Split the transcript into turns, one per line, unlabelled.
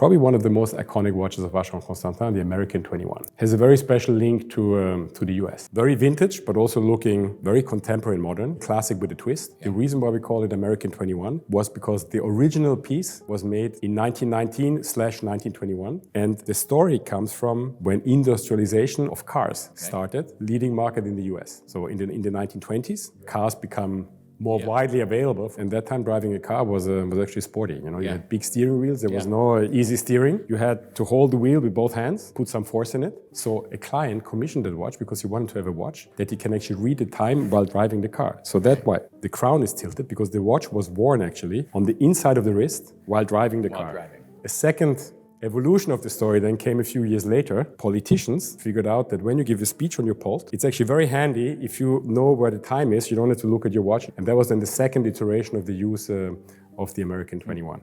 probably one of the most iconic watches of Vacheron Constantin, the American 21. Has a very special link to the US. Very vintage, but also looking very contemporary and modern, classic with a twist. The reason why we call it American 21 was because the original piece was made in 1919/1921. And the story comes from when industrialization of cars started, leading market in the US. So in the 1920s, cars become more widely available. And that time, driving a car was actually sporty. You know, you had big steering wheels. There was no easy steering. You had to hold the wheel with both hands, put some force in it. So a client commissioned that watch because he wanted to have a watch that he can actually read the time while driving the car. So that's why the crown is tilted, because the watch was worn actually on the inside of the wrist while driving the car. A second evolution of the story then came a few years later. Politicians figured out that when you give a speech on your pult, it's actually very handy if you know where the time is. You don't have to look at your watch. And that was then the second iteration of the use of the American 21.